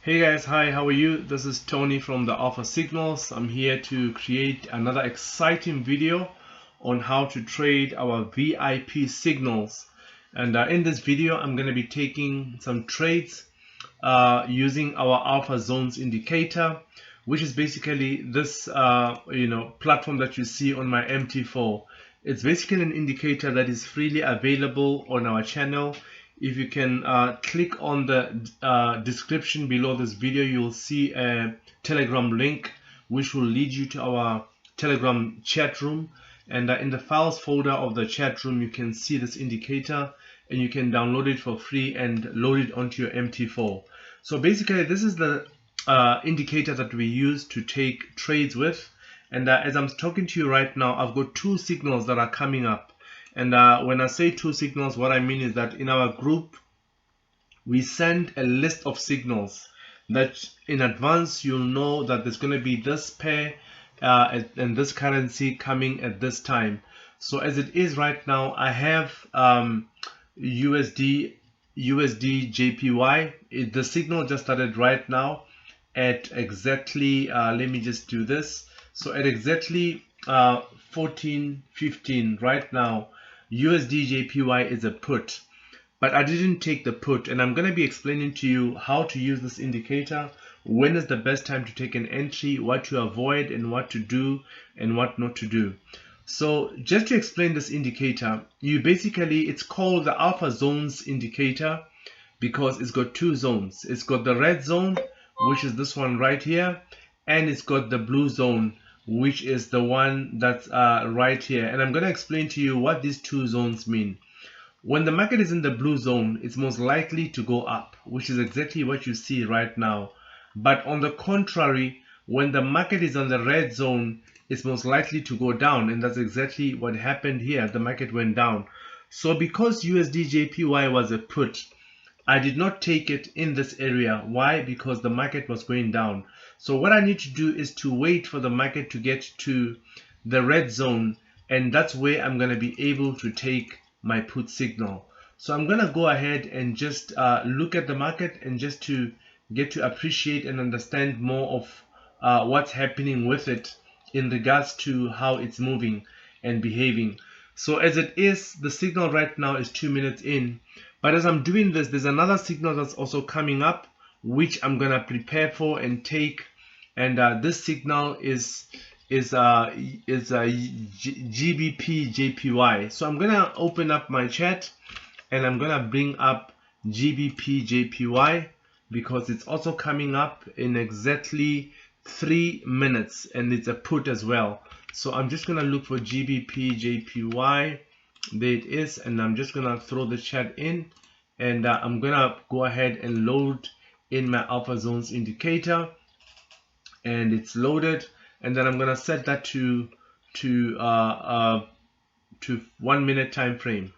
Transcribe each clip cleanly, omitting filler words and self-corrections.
Hey guys, hi, how are you? This is Tony from the Alpha Signals. I'm here to create another exciting video on how to trade our VIP signals. And in this video, I'm going to be taking some trades using our Alpha Zones indicator, which is basically this platform that you see on my MT4. It's basically an indicator that is freely available on our channel. If you can click on the description below this video, you'll see a Telegram link which will lead you to our Telegram chat room. And in the files folder of the chat room, you can see this indicator and you can download it for free and load it onto your MT4. So basically, this is the indicator that we use to take trades with. And as I'm talking to you right now, I've got two signals that are coming up. And when I say two signals, what I mean is that in our group, we send a list of signals that in advance you'll know that there's going to be this pair and this currency coming at this time. So as it is right now, I have USD JPY. The signal just started right now at exactly, let me just do this. So at exactly 14:15 right now, USD JPY is a put, but I didn't take the put, and I'm going to be explaining to you how to use this indicator, when is the best time to take an entry, what to avoid and what to do and what not to do. So just to explain this indicator, it's called the Alpha Zones indicator because it's got two zones. It's got the red zone, which is this one right here, and it's got the blue zone, which is the one that's right here. And I'm going to explain to you what these two zones mean. When the market is in the blue zone, it's most likely to go up, which is exactly what you see right now. But on the contrary, when the market is on the red zone, it's most likely to go down, and that's exactly what happened here. The market went down. So because USD JPY was a put, I did not take it in this area. Why? Because the market was going down. So what I need to do is to wait for the market to get to the red zone, and that's where I'm going to be able to take my put signal. So I'm going to go ahead and just look at the market and just to get to appreciate and understand more of what's happening with it in regards to how it's moving and behaving. So as it is, the signal right now is 2 minutes in. But as I'm doing this, there's another signal that's also coming up, which I'm going to prepare for and take. And this signal is GBP JPY. So I'm going to open up my chat and I'm going to bring up GBP JPY because it's also coming up in exactly 3 minutes and it's a put as well. So I'm just going to look for GBP JPY. There it is, and I'm just gonna throw the chat in, and I'm gonna go ahead and load in my Alpha Zones indicator, and it's loaded. And then I'm gonna set that to 1 minute time frame.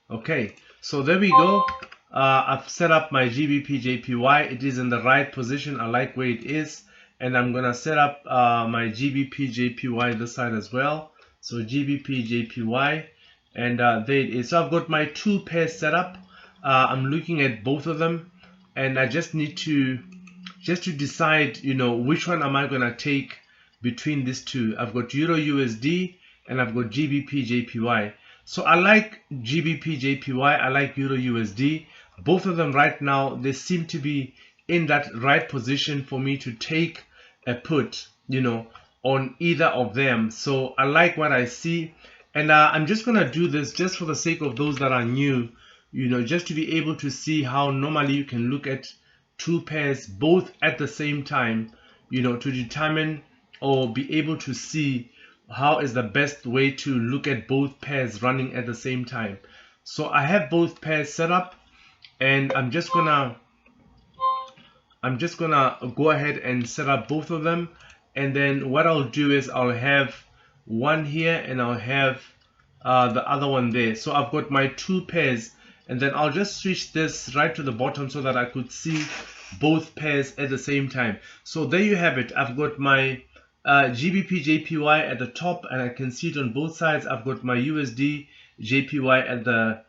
Okay, so there we go. I've set up my GBP JPY. It is in the right position. I like where it is, and I'm gonna set up my GBP JPY this side as well. So GBP JPY. And there it is. So I've got my two pairs set up. I'm looking at both of them, and I just need to decide, which one am I gonna take between these two. I've got Euro USD and I've got GBP JPY. So I like GBP JPY. I like Euro USD. Both of them right now, they seem to be in that right position for me to take a put, on either of them. So I like what I see. And I'm just going to do this just for the sake of those that are new, just to be able to see how normally you can look at two pairs both at the same time, to determine or be able to see how is the best way to look at both pairs running at the same time. So I have both pairs set up, and I'm just gonna go ahead and set up both of them. And then what I'll do is I'll have one here and I'll have the other one there. So I've got my two pairs, and then I'll just switch this right to the bottom so that I could see both pairs at the same time. So there you have it. I've got my GBP JPY at the top, and I can see it on both sides. I've got my USD JPY at the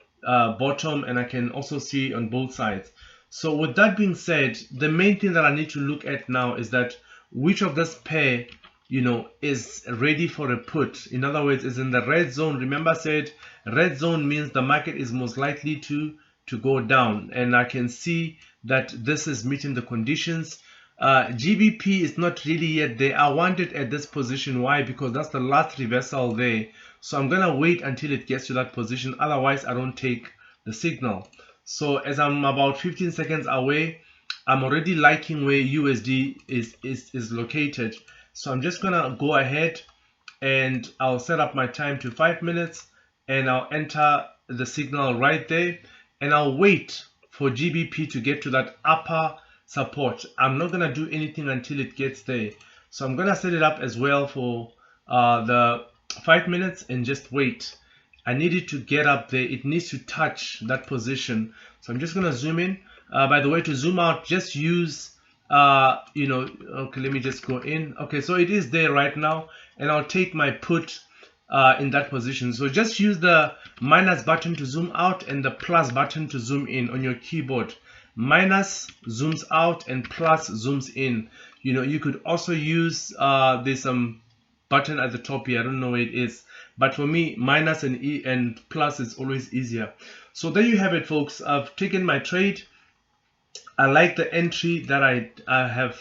bottom, and I can also see it on both sides. So with that being said, the main thing that I need to look at now is that which of this pair, is ready for a put. In other words, is in the red zone. Remember I said red zone means the market is most likely to go down, and I can see that this is meeting the conditions. GBP is not really yet there. I want it at this position. Why? Because that's the last reversal there. So I'm gonna wait until it gets to that position. Otherwise, I don't take the signal. So as I'm about 15 seconds away, I'm already liking where USD is located. So I'm just gonna go ahead and I'll set up my time to 5 minutes, and I'll enter the signal right there, and I'll wait for GBP to get to that upper support. I'm not gonna do anything until it gets there. So I'm gonna set it up as well for the 5 minutes and just wait. I need it to get up there. It needs to touch that position. So I'm just gonna zoom in. By the way, to zoom out, just use okay, let me just go in. Okay, so it is there right now, and I'll take my put in that position. So just use the minus button to zoom out and the plus button to zoom in on your keyboard. Minus zooms out and plus zooms in. You could also use there's some button at the top here. I don't know where it is, but for me, minus and and plus is always easier. So there you have it, folks. I've taken my trade. I like the entry that I have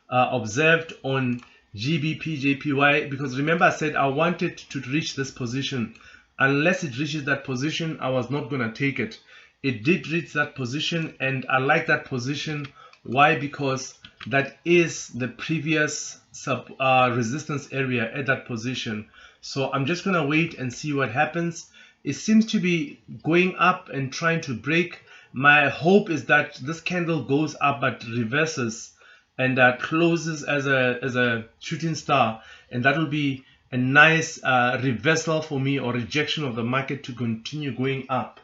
observed on GBP JPY, because remember I said I wanted to reach this position. Unless it reaches that position, I was not going to take it. It did reach that position, and I like that position. Why? Because that is the previous resistance area at that position. So I'm just going to wait and see what happens. It seems to be going up and trying to break. My hope is that this candle goes up but reverses and closes as a shooting star, and that will be a nice reversal for me, or rejection of the market to continue going up.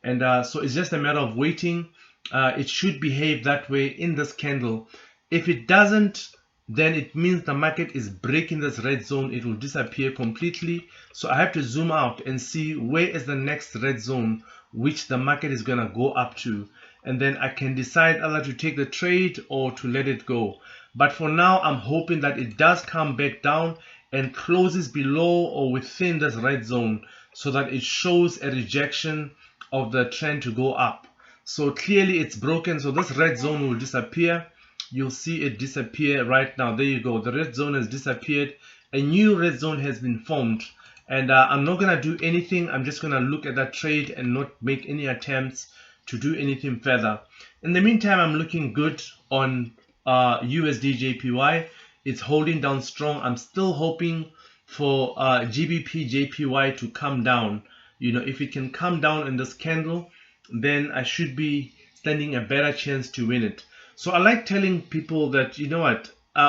And so it's just a matter of waiting. It should behave that way in this candle. If it doesn't, then it means the market is breaking this red zone. It will disappear completely. So I have to zoom out and see where is the next red zone which the market is going to go up to, and then I can decide either to take the trade or to let it go. But for now, I'm hoping that it does come back down and closes below or within this red zone, so that it shows a rejection of the trend to go up. So clearly it's broken, so this red zone will disappear. You'll see it disappear right now. There you go. The red zone has disappeared. A new red zone has been formed. And I'm not going to do anything. I'm just going to look at that trade and not make any attempts to do anything further. In the meantime, I'm looking good on USD JPY. It's holding down strong. I'm still hoping for GBP JPY to come down. If it can come down in this candle, then I should be standing a better chance to win it. So I like telling people that,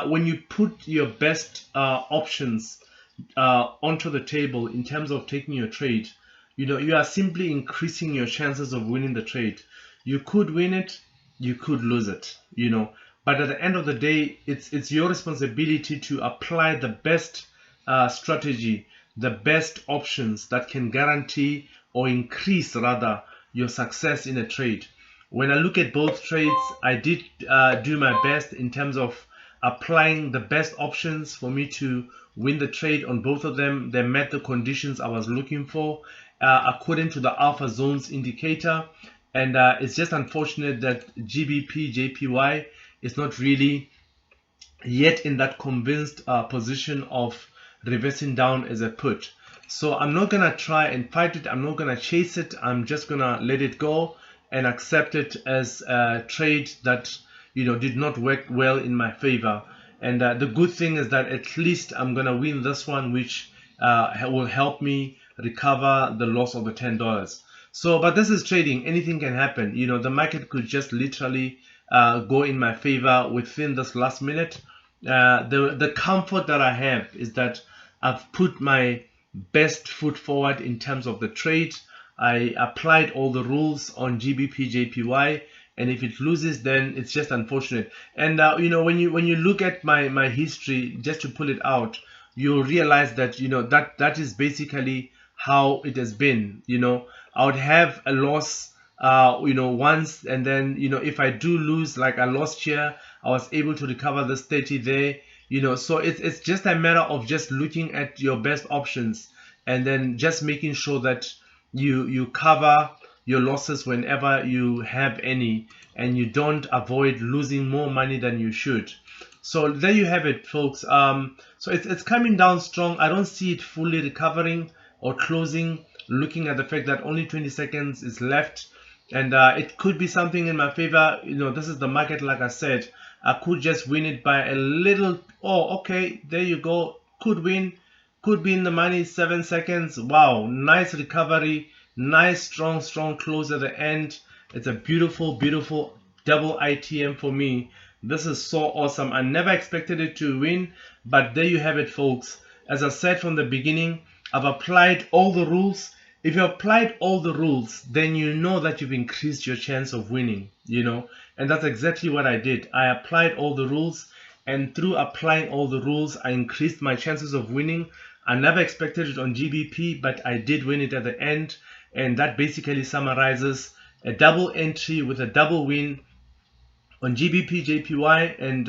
when you put your best options onto the table in terms of taking your trade, you are simply increasing your chances of winning the trade. You could win it, you could lose it, but at the end of the day, it's your responsibility to apply the best strategy, the best options that can guarantee or increase rather your success in a trade. When I look at both trades, I did do my best in terms of applying the best options for me to win the trade on both of them. They met the conditions I was looking for according to the alpha zones indicator, and it's just unfortunate that GBP JPY is not really yet in that convinced position of reversing down as a put. So I'm not gonna try and fight it. I'm not gonna chase it. I'm just gonna let it go and accept it as a trade that did not work well in my favor. And the good thing is that at least I'm gonna win this one, which will help me recover the loss of the $10. So, but this is trading. Anything can happen. The market could just literally go in my favor within this last minute. The comfort that I have is that I've put my best foot forward in terms of the trade. I applied all the rules on GBP JPY, and if it loses, then it's just unfortunate. And when you look at my history, just to pull it out, you'll realize that that is basically how it has been. I would have a loss once, and then if I do lose, like I lost here, I was able to recover this 30 there. So it's just a matter of just looking at your best options, and then just making sure that you cover your losses whenever you have any, and you don't avoid losing more money than you should. So there you have it, folks. So it's coming down strong. I don't see it fully recovering or closing, looking at the fact that only 20 seconds is left, and it could be something in my favor. This is the market. Like I said, I could just win it by a little. Oh, okay, there you go. Could be in the money. 7 seconds. Wow, nice recovery, nice strong close at the end. It's a beautiful double ITM for me. This is so awesome. I never expected it to win, but there you have it, folks. As I said from the beginning, I've applied all the rules. If you applied all the rules, then you know that you've increased your chance of winning, and that's exactly what I did. I applied all the rules, and through applying all the rules, I increased my chances of winning. I never expected it on GBP, but I did win it at the end, and that basically summarizes a double entry with a double win on GBP JPY and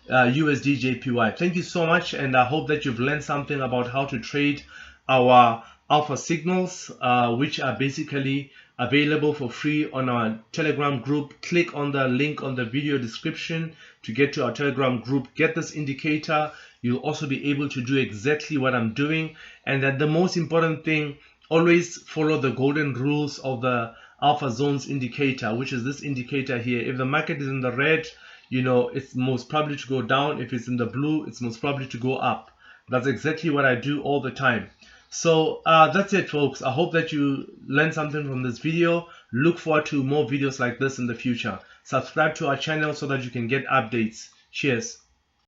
USD JPY. Thank you so much, and I hope that you've learned something about how to trade our alpha signals, which are basically available for free on our Telegram group. Click on the link on the video description to get to our Telegram group. Get this indicator. You'll also be able to do exactly what I'm doing, and that the most important thing, always follow the golden rules of the alpha zones indicator, which is this indicator here. If the market is in the red, it's most probably to go down. If it's in the blue, it's most probably to go up. That's exactly what I do all the time. So that's it, folks. I hope that you learned something from this video. Look forward to more videos like this in the future. Subscribe to our channel so that you can get updates. Cheers.